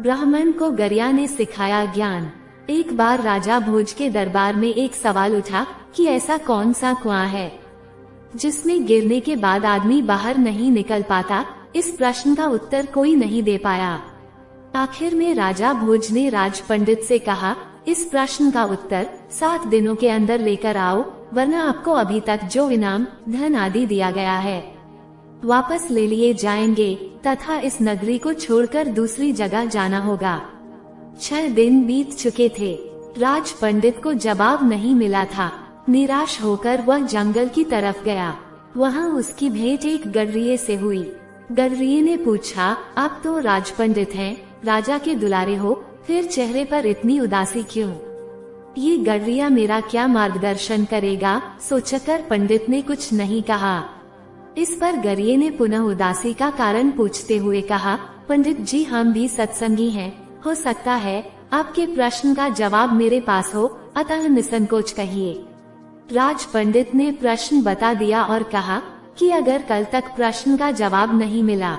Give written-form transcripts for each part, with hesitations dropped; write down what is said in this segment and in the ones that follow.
ब्राह्मण को गरिया ने सिखाया ज्ञान। एक बार राजा भोज के दरबार में एक सवाल उठा कि ऐसा कौन सा कुआं है जिसमें गिरने के बाद आदमी बाहर नहीं निकल पाता। इस प्रश्न का उत्तर कोई नहीं दे पाया। आखिर में राजा भोज ने राज पंडित से कहा, इस प्रश्न का उत्तर 7 दिनों के अंदर लेकर आओ, वरना आपको अभी तक जो इनाम धन आदि दिया गया है वापस ले लिए जाएंगे तथा इस नगरी को छोड़कर दूसरी जगह जाना होगा। 6 दिन बीत चुके थे। राज पंडित को जवाब नहीं मिला था। निराश होकर वह जंगल की तरफ गया। वहाँ उसकी भेंट एक गडरिये से हुई। गडरिये ने पूछा, आप तो राज पंडित हैं, राजा के दुलारे हो, फिर चेहरे पर इतनी उदासी क्यों? ये गडरिया मेरा क्या मार्गदर्शन करेगा? सोचकर पंडित ने कुछ नहीं कहा। इस पर गडरिये ने पुनः उदासी का कारण पूछते हुए कहा, पंडित जी हम भी सत्संगी हैं, हो सकता है आपके प्रश्न का जवाब मेरे पास हो, अतः निसंकोच कहिए। राज पंडित ने प्रश्न बता दिया और कहा कि अगर कल तक प्रश्न का जवाब नहीं मिला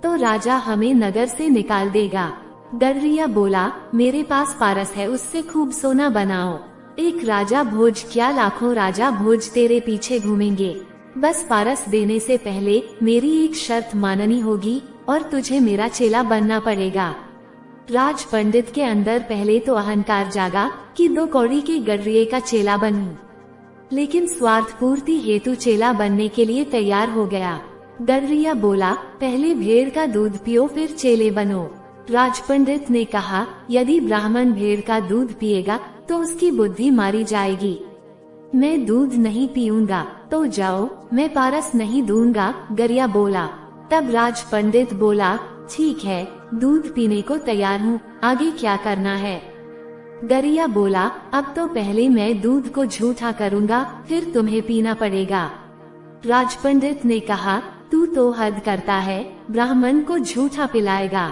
तो राजा हमें नगर से निकाल देगा। गडरिया बोला, मेरे पास पारस है, उससे खूब सोना बनाओ। एक राजा भोज क्या लाखों राजा भोज तेरे पीछे घूमेंगे। बस पारस देने से पहले मेरी एक शर्त माननी होगी और तुझे मेरा चेला बनना पड़ेगा। राज पंडित के अंदर पहले तो अहंकार जागा कि 2 कौड़ी के गडरिये का चेला बनूं, लेकिन स्वार्थ पूर्ति हेतु चेला बनने के लिए तैयार हो गया। गडरिया बोला, पहले भेड़ का दूध पियो फिर चेले बनो। राज पंडित ने कहा, यदि ब्राह्मण भेड़ का दूध पिएगा तो उसकी बुद्धि मारी जाएगी। मैं दूध नहीं पीऊंगा तो जाओ, मैं पारस नहीं दूंगा। गरिया बोला। तब राज पंडित बोला, ठीक है, दूध पीने को तैयार हूँ, आगे क्या करना है? गरिया बोला, अब तो पहले मैं दूध को झूठा करूँगा, फिर तुम्हें पीना पड़ेगा। राज पंडित ने कहा, तू तो हद करता है, ब्राह्मण को झूठा पिलाएगा।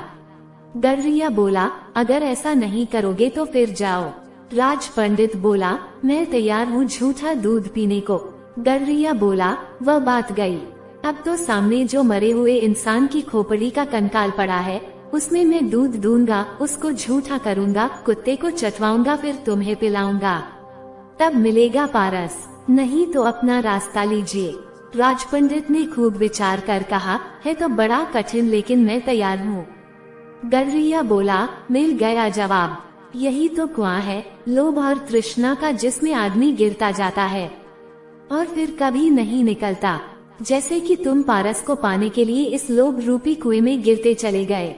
गरिया बोला, अगर ऐसा नहीं करोगे तो फिर जाओ। राज पंडित बोला, मैं तैयार हूँ झूठा दूध पीने को। गरिया बोला, वह बात गई। अब तो सामने जो मरे हुए इंसान की खोपड़ी का कंकाल पड़ा है, उसमें मैं दूध दूंगा, उसको झूठा करूंगा, कुत्ते को चटवाऊंगा, फिर तुम्हें पिलाऊंगा, तब मिलेगा पारस, नहीं तो अपना रास्ता लीजिए। राज पंडित ने खूब विचार कर कहा, है तो बड़ा कठिन, लेकिन मैं तैयार हूँ। गरिया बोला, मिल गया जवाब। यही तो कुआं है, लोभ और तृष्णा का, जिसमें आदमी गिरता जाता है और फिर कभी नहीं निकलता। जैसे कि तुम पारस को पाने के लिए इस लोभ रूपी कुएं में गिरते चले गए।